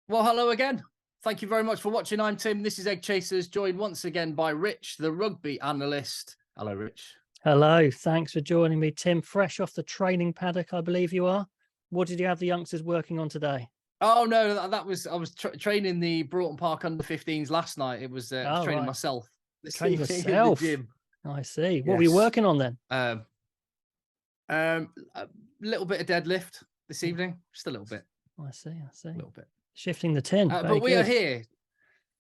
Well, hello again. Thank you very much for watching. I'm Tim. This is Egg Chasers, joined once again by Rich, the rugby analyst. Hello, Rich. Hello. Thanks for joining me, Tim. Fresh off the training paddock, I believe you are. What did you have the youngsters working on today? Oh no, I was training the Broughton Park under-15s last night. I was Oh, training right. myself this Training evening in the yourself. gym. I see. What were you Yes. working on then? A little bit of deadlift this evening, just a little bit. I see. A little bit. Shifting the tin. But we are here.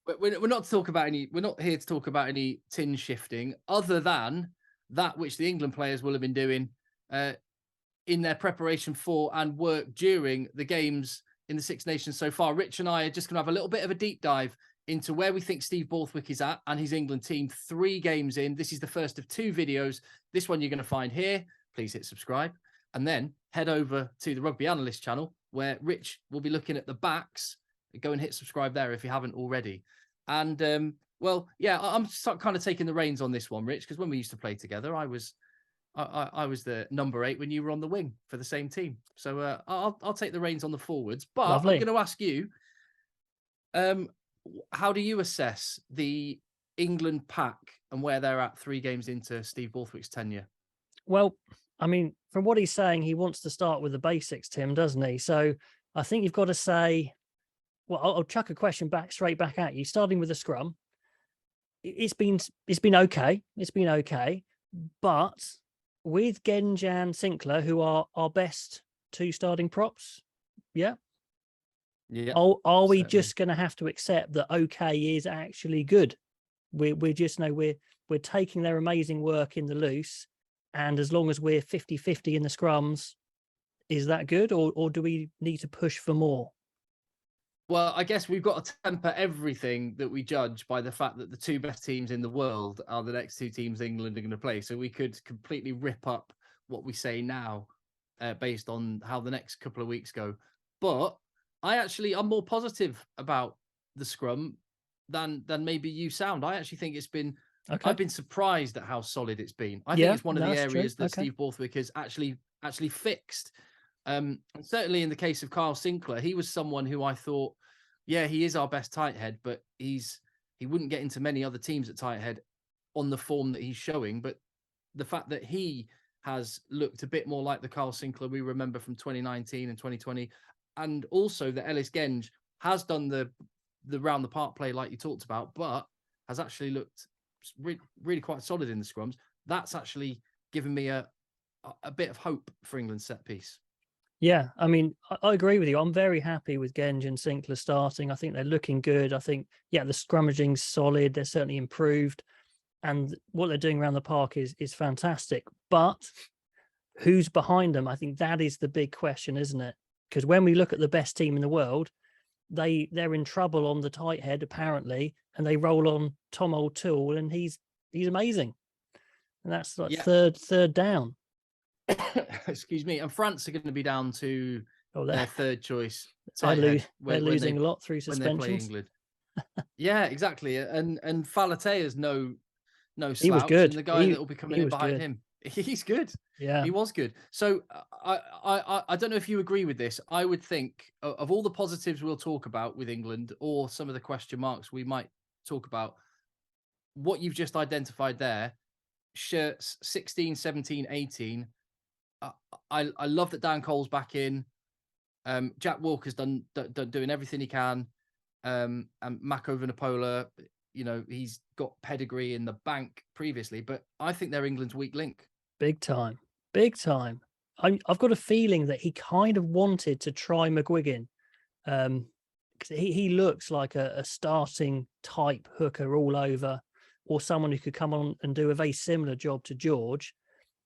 We're not to talk about any. We're not here to talk about any tin shifting, other than that which the England players will have been doing in their preparation for and work during the games in the Six Nations so far. Rich and I are just going to have a little bit of a deep dive into where we think Steve Borthwick is at and his England team 3 games in. This is the first of 2 videos. This one you're going to find here. Please hit subscribe and then head over to the Rugby Analyst channel where Rich will be looking at the backs. Go and hit subscribe there if you haven't already. And well, yeah, I'm kind of taking the reins on this one, Rich, because when we used to play together, I was the number 8 when you were on the wing for the same team. So I'll take the reins on the forwards. But Lovely. I'm going to ask you, how do you assess the England pack and where they're at 3 games into Steve Borthwick's tenure? Well, I mean, from what he's saying, he wants to start with the basics, Tim, doesn't he? So I think you've got to say, well, I'll chuck a question straight back at you, starting with the scrum. It's been okay. It's been okay. But with Genge and Sinclair, who are our best 2 starting props, yeah. Are we just going to have to accept that okay is actually good? We just know we're taking their amazing work in the loose, and as long as we're 50-50 in the scrums, is that good, or do we need to push for more? Well, I guess we've got to temper everything that we judge by the fact that the 2 best teams in the world are the next 2 teams England are going to play. So we could completely rip up what we say now based on how the next couple of weeks go. But I'm more positive about the scrum than maybe you sound. I actually think it's been, Okay. I've been surprised at how solid it's been. I think it's one of the areas that Steve Borthwick has actually fixed. Certainly in the case of Kyle Sinclair, he was someone who I thought, yeah, he is our best tight head, but he wouldn't get into many other teams at tight head on the form that he's showing. But the fact that he has looked a bit more like the Kyle Sinclair we remember from 2019 and 2020, and also that Ellis Genge has done the round the park play like you talked about, but has actually looked really quite solid in the scrums. That's actually given me a bit of hope for England's set piece. Yeah, I mean, I agree with you. I'm very happy with Genge and Sinclair starting. I think they're looking good. I think, yeah, the scrummaging's solid. They're certainly improved. And what they're doing around the park is fantastic. But who's behind them? I think that is the big question, isn't it? Because when we look at the best team in the world, they're in trouble on the tight head, apparently, and they roll on Tom O'Toole, and he's amazing. And that's like third down. Excuse me. And France are going to be down to their 3rd choice. They're losing a lot through suspensions. When they play England. Yeah, exactly. And Falatea's no slouch. He was good. And the guy that will be coming in behind him, he's good. Yeah, he was good. So I don't know if you agree with this. I would think of all the positives we'll talk about with England, or some of the question marks we might talk about, what you've just identified there, shirts 16, 17, 18. I love that Dan Cole's back in. Jack Walker's done doing everything he can. And Mako Vunipola, he's got pedigree in the bank previously, but I think they're England's weak link. Big time. I've got a feeling that he kind of wanted to try McGuigan. Because he looks like a starting type hooker all over, or someone who could come on and do a very similar job to George.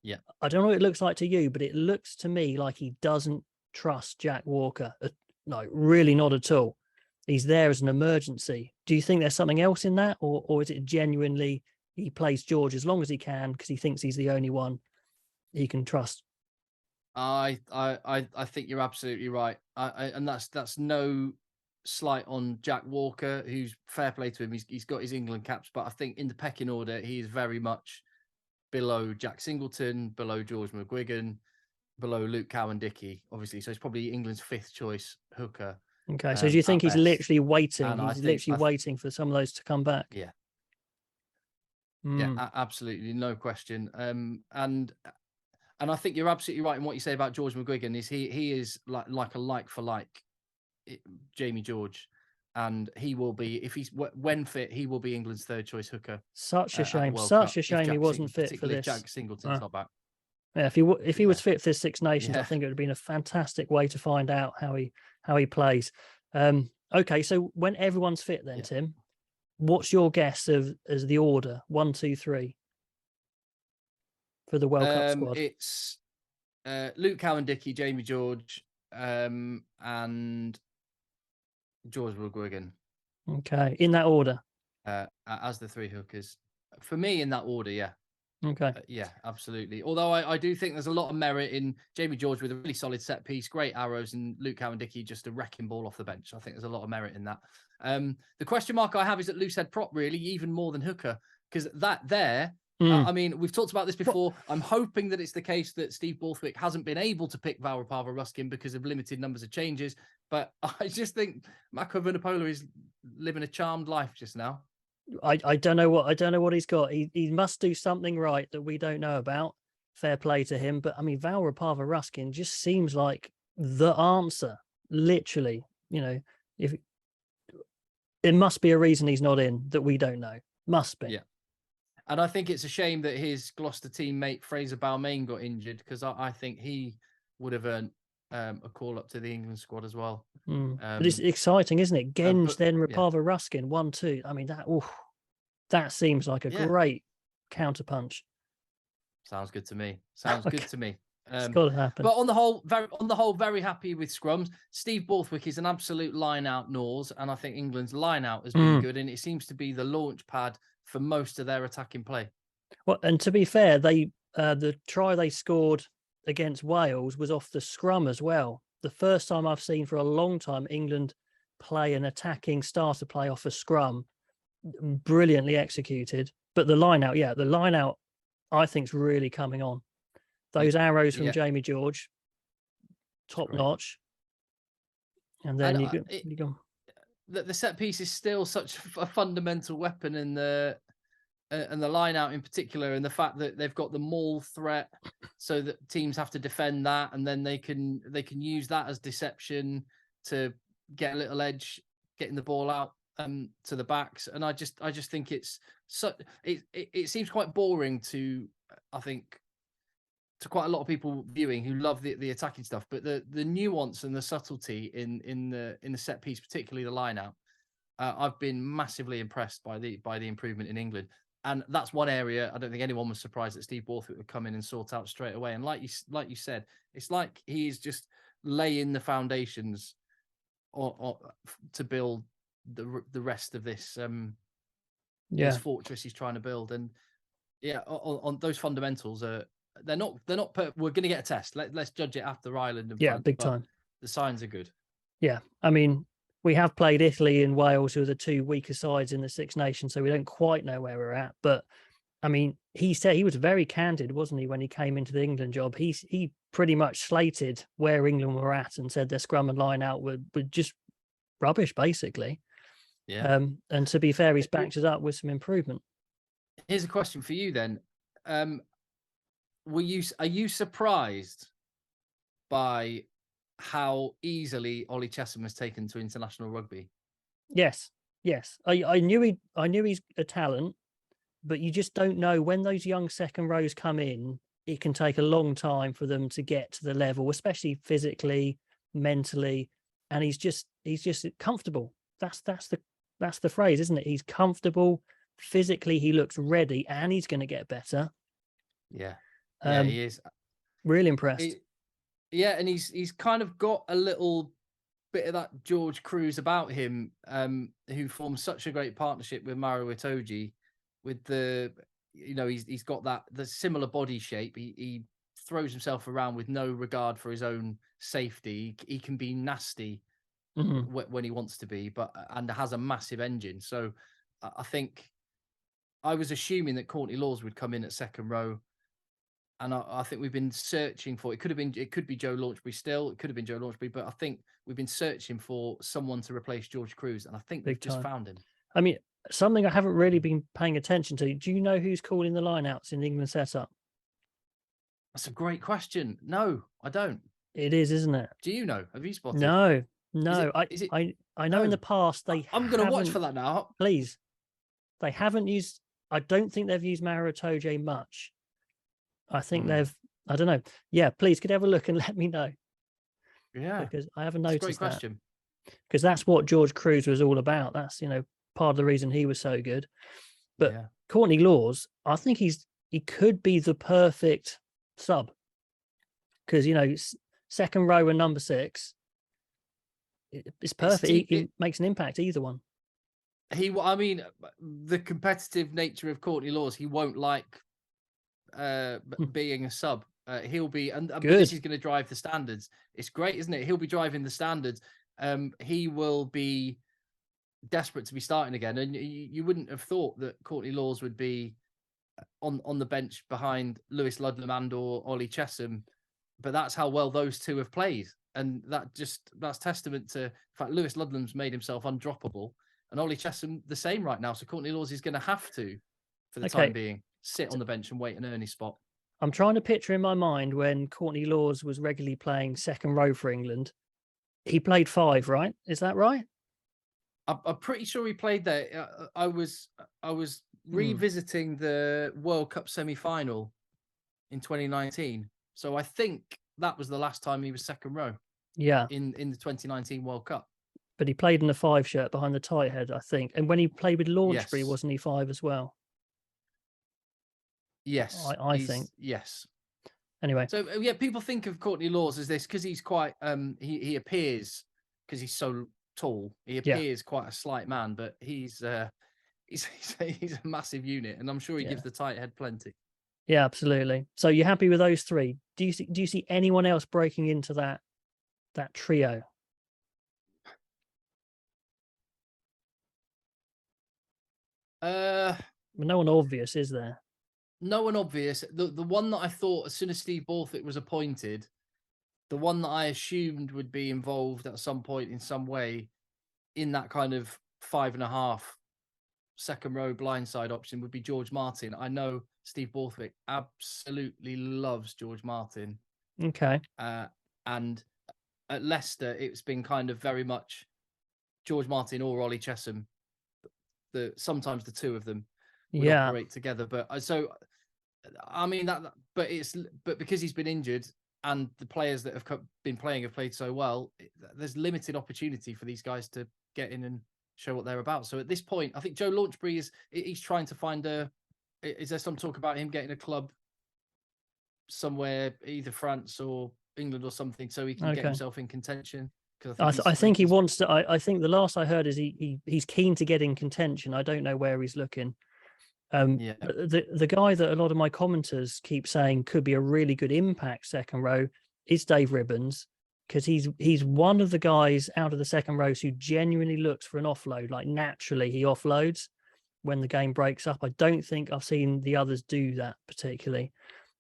Yeah. I don't know what it looks like to you, but it looks to me like he doesn't trust Jack Walker. No, really not at all. He's there as an emergency. Do you think there's something else in that, or is it genuinely he plays George as long as he can because he thinks he's the only one he can trust? I think you're absolutely right. And that's no slight on Jack Walker, who's fair play to him. He's got his England caps, but I think in the pecking order, he is very much below Jack Singleton, below George McGuigan, below Luke Cowan-Dickie, obviously. So he's probably England's 5th choice hooker. Okay, so do you think he's best. literally waiting? And He's literally waiting for some of those to come back. Yeah. Mm. Yeah, absolutely, no question. And I think you're absolutely right in what you say about George McGuigan. Is he is like a like for like Jamie George, and he will be, if he's when fit, he will be England's third choice hooker. Such a At the shame. World Such Cup, a shame he wasn't fit for particularly this. if Jack Singleton's not back. Yeah, if he was fit for the Six Nations, I Yeah. think it would have been a fantastic way to find out how he plays. Okay, so when everyone's fit, then Tim, what's your guess as the order 1, 2, 3 for the World Cup squad? It's Luke Cowan-Dickie, Jamie George, and George McGuigan. Okay, in that order. As the three hookers. For me, in that order, yeah. Okay. Yeah, absolutely. Although I do think there's a lot of merit in Jamie George with a really solid set piece, great arrows, and Luke Cowan-Dickie just a wrecking ball off the bench. I think there's a lot of merit in that. The question mark I have is at loosehead prop, really, even more than hooker, because that there, I mean, we've talked about this before. I'm hoping that it's the case that Steve Borthwick hasn't been able to pick Vaurapava Ruskin because of limited numbers of changes. But I just think Mako Vunipola is living a charmed life just now. I don't know what he's got. He must do something right that we don't know about. Fair play to him. But I mean, Vaurapava Ruskin just seems like the answer. Literally, if it must be a reason he's not in that we don't know. Must be. Yeah. And I think it's a shame that his Gloucester teammate Fraser Balmain got injured, because I think he would have earned a call up to the England squad as well. But it's exciting, isn't it? Genge, then Rapava Ruskin, 1-2. I mean, that seems like a great counterpunch. Sounds good to me. Sounds good to me. It's got to happen. But on the whole, very happy with scrums. Steve Borthwick is an absolute line-out nose, and I think England's line-out has been good, and it seems to be the launch pad for most of their attacking play. Well, and to be fair, they the try they scored against Wales was off the scrum as well. The first time I've seen for a long time England play an attacking starter play off a scrum, brilliantly executed. But the line out, I think is really coming on. Those arrows from Jamie George, top notch. And then you go. The set piece is still such a fundamental weapon in the line out in particular, and the fact that they've got the maul threat, so that teams have to defend that, and then they can use that as deception to get a little edge, getting the ball out to the backs. And I just think it's it seems quite boring to, I think, to quite a lot of people viewing who love the attacking stuff, but the nuance and the subtlety in the set piece, particularly the line out, I've been massively impressed by the improvement in England. And that's one area I don't think anyone was surprised that Steve Borthwick would come in and sort out straight away. And like you said, it's like he's just laying the foundations to build the rest of this this fortress he's trying to build. And on those fundamentals, they're not we're going to get a test. Let's judge it after Ireland and France, big time. The signs are good. Yeah, I mean, we have played Italy and Wales, who are the two weaker sides in the Six Nations, so we don't quite know where we're at. But I mean, he said he was very candid, wasn't he, when he came into the England job? He pretty much slated where England were at and said their scrum and line out were just rubbish, basically. Yeah. And to be fair, he's backed it up with some improvement. Here's a question for you then. Are you surprised by how easily Ollie Chesham has taken to international rugby? Yes. I knew he's a talent, but you just don't know when those young second rows come in. It can take a long time for them to get to the level, especially physically, mentally, and he's just comfortable. That's the phrase, isn't it? He's comfortable physically. He looks ready, and he's going to get better. Yeah, he is. Really impressed. And he's kind of got a little bit of that George Cruz about him, who formed such a great partnership with Maro Itoje. With he's got the similar body shape. He throws himself around with no regard for his own safety. He can be nasty when he wants to be, and has a massive engine. So I think I was assuming that Courtney Laws would come in at second row And I think we've been searching for, it could be Joe Launchbury still, it could have been Joe Launchbury, but I think we've been searching for someone to replace George Cruz, and I think we've just found him. I mean, something I haven't really been paying attention to. Do you know who's calling the lineouts in the England setup? That's a great question. No, I don't. It is, isn't it? Do you know? Have you spotted? No. I know in the past I'm going to watch for that now. Please. They haven't used, I don't think they've used Maro Itoje much. I think I don't know. Yeah, please, could you have a look and let me know? Yeah. Because I haven't noticed Great question. Because that's what George Cruz was all about. That's, part of the reason he was so good. But Courtney Laws, I think he could be the perfect sub. Because, second row and number 6, it's perfect. He makes an impact, either one. The competitive nature of Courtney Laws, he won't like being a sub. He'll be, but this is going to drive the standards. It's great, isn't it? He'll be driving the standards. He will be desperate to be starting again, and you wouldn't have thought that Courtney Laws would be on the bench behind Lewis Ludlum and or Ollie Chesham, but that's how well those two have played, and that's testament to, in fact, Lewis Ludlum's made himself undroppable, and Ollie Chesham the same right now. So Courtney Laws is going to have to, for the time being, sit on the bench and wait and earn his spot. I'm trying to picture in my mind when Courtney Laws was regularly playing second row for England. He played 5, right? Is that right? I'm pretty sure he played there. I was revisiting the World Cup semi-final in 2019, so I think that was the last time he was second row. Yeah, in the 2019 World Cup. But he played in the 5 shirt behind the Tighthead, I think. And when he played with Launchbury, wasn't he 5 as well? Yes, I think. Yes. Anyway, so people think of Courtney Laws as this because he's quite he appears, because he's so tall, he appears quite a slight man, but he's a massive unit, and I'm sure he gives the Tighthead plenty. Yeah, absolutely. So you're happy with those 3? Do you see anyone else breaking into that trio? No one obvious, is there? No one obvious. The one that I thought, as soon as Steve Borthwick was appointed, the one that I assumed would be involved at some point in some way in that kind of 5.5 second row blindside option would be George Martin. I know Steve Borthwick absolutely loves George Martin. Okay. And at Leicester, it's been kind of very much George Martin or Ollie Chesham. Sometimes the two of them would operate together. But but because he's been injured and the players that have been playing have played so well, there's limited opportunity for these guys to get in and show what they're about. So at this point, I think Joe Launchbury he's trying to find is there some talk about him getting a club somewhere, either France or England or something, so he can get himself in contention? I think he wants to. I think the last I heard is he's keen to get in contention. I don't know where he's looking. The guy that a lot of my commenters keep saying could be a really good impact second row is Dave Ribbons, because he's one of the guys out of the second rows who genuinely looks for an offload. Like, naturally, he offloads when the game breaks up. I don't think I've seen the others do that particularly,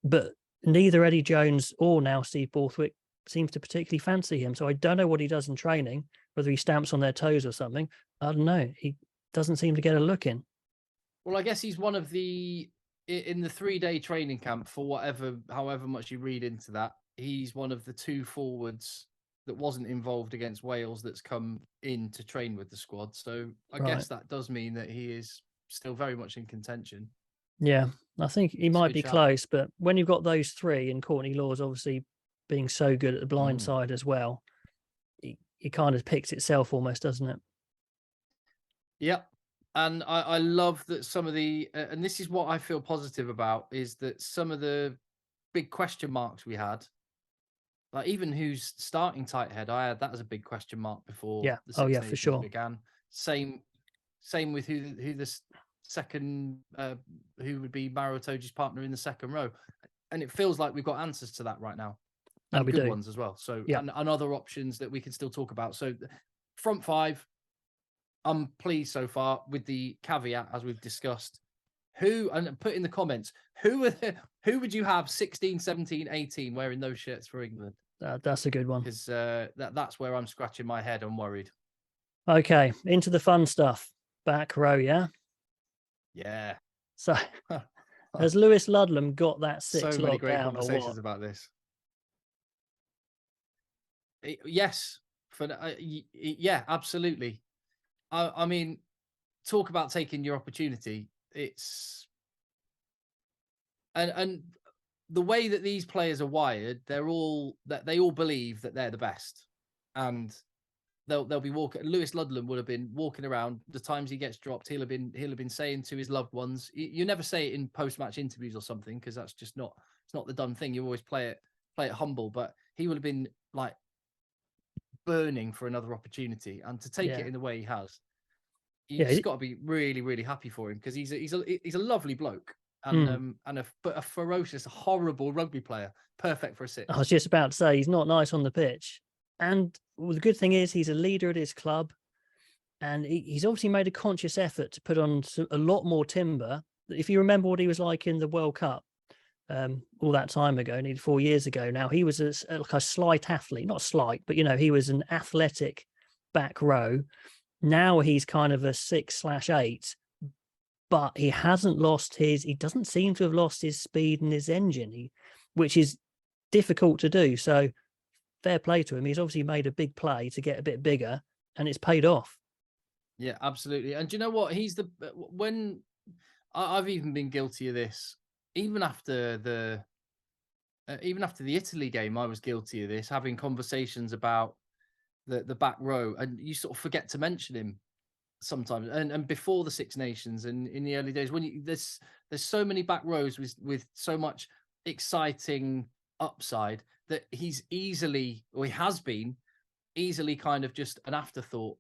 but neither Eddie Jones or now Steve Borthwick seems to particularly fancy him. So I don't know what he does in training, whether he stamps on their toes or something. I don't know. He doesn't seem to get a look in. Well, I guess he's one of in the 3-day training camp, for however much you read into that, he's one of the 2 forwards that wasn't involved against Wales that's come in to train with the squad. So I guess that does mean that he is still very much in contention. Yeah, I think he might be close, but when you've got those 3 and Courtney Laws obviously being so good at the blind side as well, it kind of picks itself almost, doesn't it? Yeah. And I love that some of the, and this is what I feel positive about, is that some of the big question marks we had, like even who's starting Tighthead, I had that as a big question mark before the Six Nations for sure began. Same with who the second, who would be Maro Itoje's partner in the second row. And it feels like we've got answers to that right now. And good ones as well. So, and other options that we can still talk about. So front 5, I'm pleased so far, with the caveat, as we've discussed, Who, and put in the comments, who would you have 16, 17, 18 wearing those shirts for England? That's a good one. Because that's where I'm scratching my head. I'm worried. Okay, into the fun stuff. Back row, yeah? Yeah. So has Lewis Ludlum got that six so many locked great down or conversations what? about this. Yes. Yeah, absolutely. I mean, talk about taking your opportunity. It's and the way that these players are wired, they all believe that they're the best, and they'll be walking. Lewis Ludlum would have been walking around the times he gets dropped. He'll have been saying to his loved ones. You never say it in post-match interviews or something, because that's just not, it's not the done thing. You always play it humble, but he would have been like burning for another opportunity, and to take it in the way he has, you just got to be really, really happy for him, because he's a lovely bloke, and a ferocious, horrible rugby player, perfect for a six. I was just about to say he's not nice on the pitch, and the good thing is he's a leader at his club, and he's obviously made a conscious effort to put on a lot more timber. If you remember what he was like in the World Cup, all that time ago, nearly 4 years ago now, he was like a slight athlete, not slight, but he was an athletic back row. Now he's kind of a 6/8, but he doesn't seem to have lost his speed and his engine, which is difficult to do. So fair play to him. He's obviously made a big play to get a bit bigger, and it's paid off. Yeah, absolutely. And do you know what? When I've even been guilty of this, even after the Italy game, I was guilty of this, having conversations about the back row, and you sort of forget to mention him sometimes. And before the Six Nations, and in the early days, when there's so many back rows with so much exciting upside, that he has been easily kind of just an afterthought,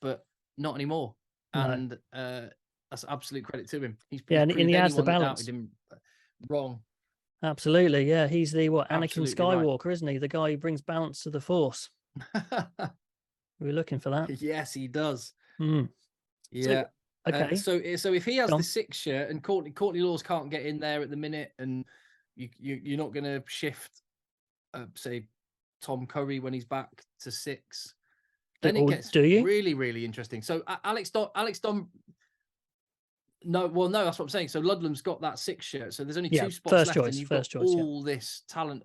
but not anymore. No. And that's absolute credit to him. He's and he has the balance. Doubted him wrong. Absolutely, yeah. He's the Anakin Absolutely Skywalker, right. Isn't he? The guy who brings balance to the Force. We're looking for that. Yes, he does. Mm. Yeah. So, okay. So if he has the 6 shirt, and Courtney Laws can't get in there at the minute, and you're not going to shift, say, Tom Curry when he's back to 6, then it gets really, really interesting. So Alex Dom. No, that's what I'm saying. So Ludlum's got that 6 shirt. So there's only 2 spots left, and you've got all this talent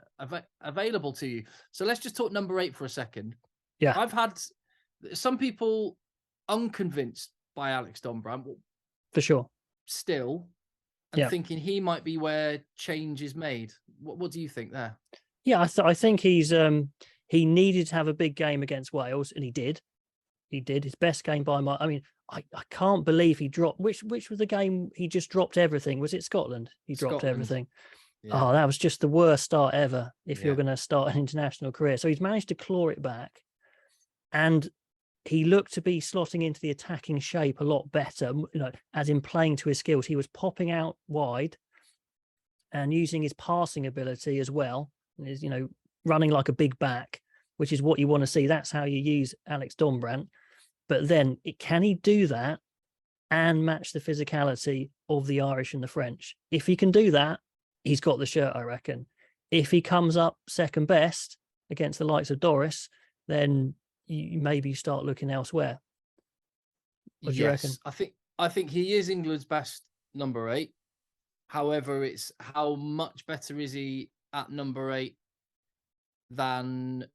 available to you. So let's just talk number 8 for a second. Yeah, I've had some people unconvinced by Alex Dombrand, for sure, still, and thinking he might be where change is made. What do you think there? Yeah, I think he needed to have a big game against Wales, and he did. He did his best game by my. I mean, I can't believe he dropped. Which was the game he just dropped everything? Was it Scotland? He dropped everything. Yeah. Oh, that was just the worst start ever. If you're going to start an international career, so he's managed to claw it back, and he looked to be slotting into the attacking shape a lot better. As in playing to his skills, he was popping out wide and using his passing ability as well. Is running like a big back, which is what you want to see. That's how you use Alex Dombrand. But then, can he do that and match the physicality of the Irish and the French? If he can do that, he's got the shirt, I reckon. If he comes up second best against the likes of Doris, then you maybe start looking elsewhere. What do you reckon? I think he is England's best number 8. However, it's how much better is he at number 8 than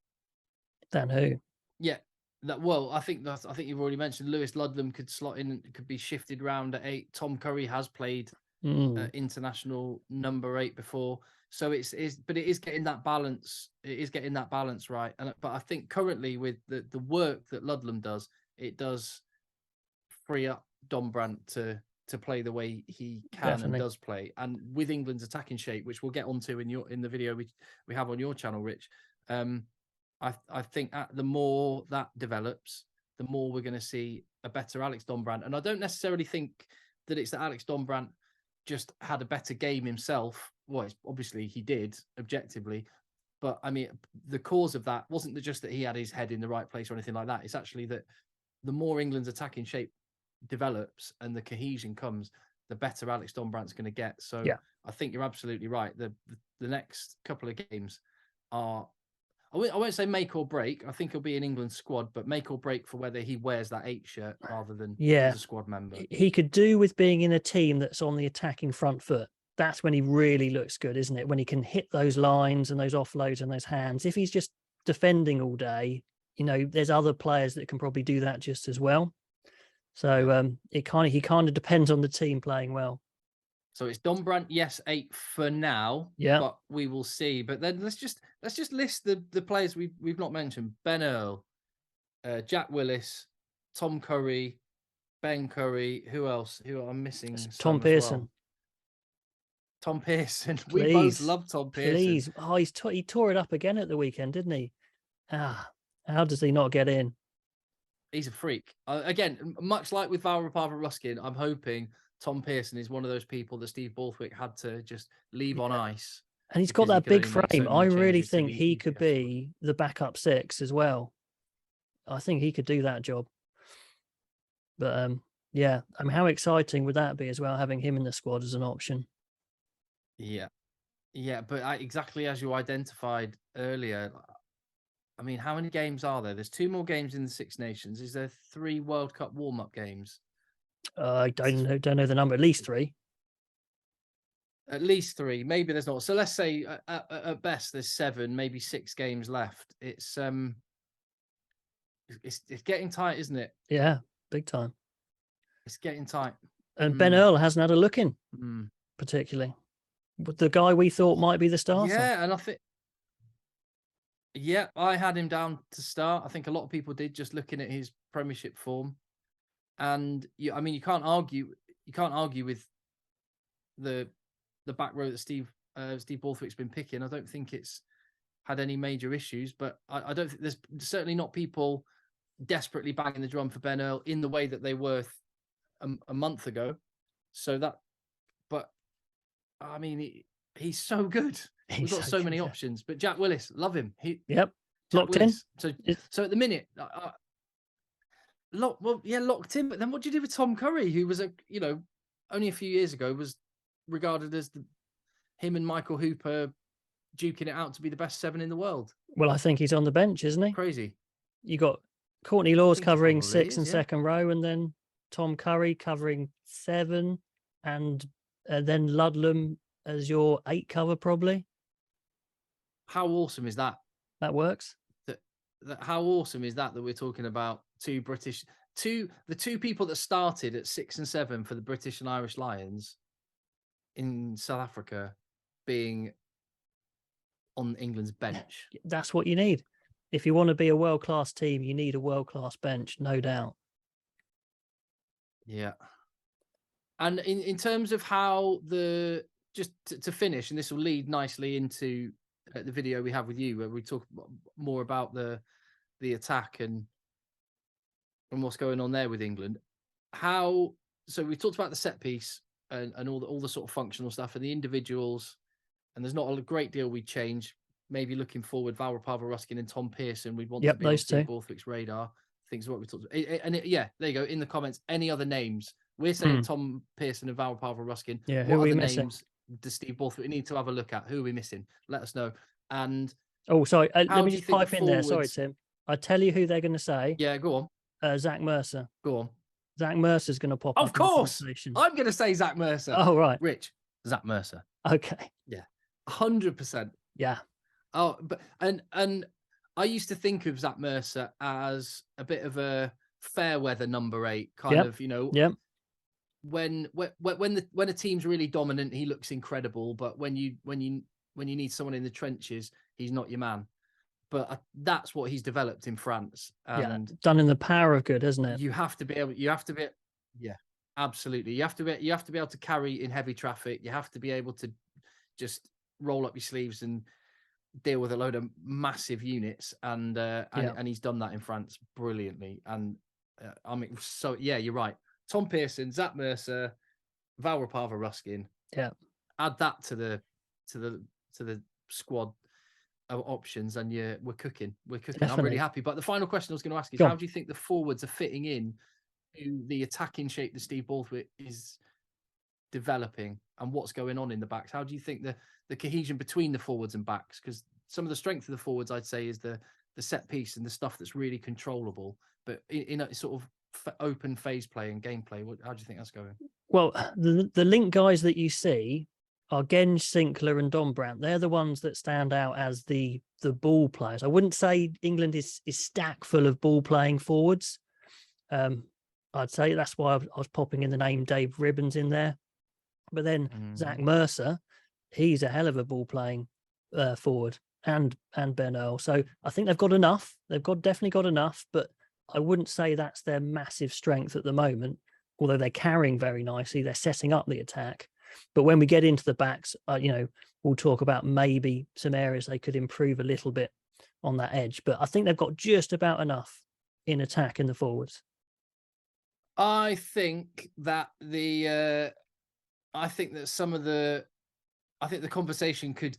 who? Yeah. I think you've already mentioned Lewis Ludlum could slot in, could be shifted round at 8. Tom Curry has played international number 8 before, so but it is getting that balance. It is getting that balance right. But I think currently with the work that Ludlum does, it does free up Dombrand to play the way he can and does play, and with England's attacking shape, which we'll get onto in the video we have on your channel, Rich. I think the more that develops, the more we're going to see a better Alex Dombrand. And I don't necessarily think that it's that Alex Dombrand just had a better game himself. Well, obviously he did objectively, but I mean, the cause of that wasn't just that he had his head in the right place or anything like that. It's actually that the more England's attacking shape develops and the cohesion comes, the better Alex Dombrand's going to get. So Yeah. I think you're absolutely right. The next couple of games are, I won't say make or break. I think he'll be in England's squad, but make or break for whether he wears that 8 shirt rather than as a squad member. He could do with being in a team that's on the attacking front foot. That's when he really looks good, isn't it? When he can hit those lines and those offloads and those hands. If he's just defending all day, there's other players that can probably do that just as well. So he kind of depends on the team playing well. So it's Dombrand, yes, 8 for now. Yeah, but we will see. But then let's just list the players we've not mentioned: Ben Earl, Jack Willis, Tom Curry, Ben Curry. Who else? Who I'm missing? Tom Pearson. Well. Tom Pearson. Please, we both love Tom Pearson. Please. Oh, he tore it up again at the weekend, didn't he? How does he not get in? He's a freak. Again, much like with Valrapava Ruskin, I'm hoping Tom Pearson is one of those people that Steve Borthwick had to just leave on ice. And he's got that big frame. I really think he could be the backup 6 as well. I think he could do that job. But yeah, I mean, how exciting would that be as well, having him in the squad as an option? Yeah. Yeah, but exactly as you identified earlier, I mean, how many games are there? There's 2 more games in the Six Nations. Is there 3 World Cup warm-up games? I don't know the number. At least 3. At least 3. Maybe there's not. So let's say at best there's 7, maybe 6 games left. It's getting tight, isn't it? Yeah, big time. It's getting tight. And Ben Earl hasn't had a look in, particularly. But the guy we thought might be the starter. Yeah, and I think. Yeah, I had him down to start. I think a lot of people did, just looking at his Premiership form. And you can't argue. You can't argue with the back row that Steve Borthwick's been picking. I don't think it's had any major issues, but I don't think there's certainly not people desperately banging the drum for Ben Earl in the way that they were a month ago. So that, but I mean, he's so good. We've got so many options. But Jack Willis, love him. Locked in. So at the minute, locked in. But then what do you do with Tom Curry, who was only a few years ago was regarded as him and Michael Hooper duking it out to be the best 7 in the world? Well, I think he's on the bench, isn't he? Crazy. You got Courtney Laws covering 6 and second row, and then Tom Curry covering 7, and then Ludlum as your 8 cover, probably. How awesome is that? That works. How awesome is that we're talking about the 2 people that started at 6 and 7 for the British and Irish Lions in South Africa being on England's bench. That's what you need. If you want to be a world-class team, you need a world-class bench, no doubt. Yeah. And in terms of how just to finish, and this will lead nicely into the video we have with you, where we talk more about the attack and what's going on there with England. So we talked about the set piece and all the sort of functional stuff and the individuals, and there's not a great deal we change. Maybe looking forward, Valrapava Ruskin and Tom Pearson, we'd want to be on Steve Borthwick's radar. Things what we talked about. And there you go. In the comments, any other names? We're saying Tom Pearson and Valrapava Ruskin. Yeah, what other names does Steve Borthwick need to have a look at? Who are we missing? Let us know. And sorry, let me just pipe in there. Sorry, Tim. I tell you who they're going to say. Yeah, go on. Zach Mercer. Go on. Zach Mercer's going to pop up. Of course, I'm going to say Zach Mercer. Oh, right. Rich, Zach Mercer. Okay. Yeah, 100%. Yeah. Oh, but and I used to think of Zach Mercer as a bit of a fair weather number 8 kind of, Yeah. When a team's really dominant, he looks incredible. But when you need someone in the trenches, he's not your man. But that's what he's developed in France. And done in the power of good, hasn't it? You have to be able. Yeah, absolutely. You have to be able to carry in heavy traffic. You have to be able to just roll up your sleeves and deal with a load of massive units. And he's done that in France brilliantly. And you're right. Tom Pearson, Zach Mercer, Valrapava Ruskin. Yeah. Add that to the squad options, and we're cooking. Definitely. I'm really happy. But the final question I was going to ask is, how do you think the forwards are fitting in to the attacking shape that Steve Borthwick is developing and what's going on in the backs? How do you think the cohesion between the forwards and backs? Because some of the strength of the forwards, I'd say, is the set piece and the stuff that's really controllable. But in a sort of open phase play and gameplay, how do you think that's going? Well, the link guys that you see are Genge, Sinclair and Dombrand. They're the ones that stand out as the ball players. I wouldn't say England is stack full of ball playing forwards. I'd say that's why I was popping in the name Dave Ribbons in there. But then Zach Mercer, he's a hell of a ball playing forward, and Ben Earl. So I think they've got enough. They've definitely got enough, but I wouldn't say that's their massive strength at the moment. Although they're carrying very nicely, they're setting up the attack. But when we get into the backs, we'll talk about maybe some areas they could improve a little bit on that edge. But I think they've got just about enough in attack in the forwards. I think that the conversation could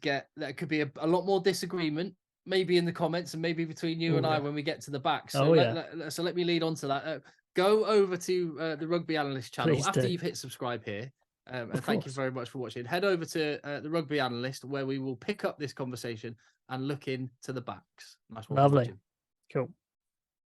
be a lot more disagreement, maybe in the comments and maybe between you and I when we get to the back. So let me lead on to that. Go over to the Rugby Analyst channel. Please after you've hit subscribe here. And thank you very much for watching. Head over to the Rugby Analyst, where we will pick up this conversation and look into the backs. Nice one. Lovely. Cool.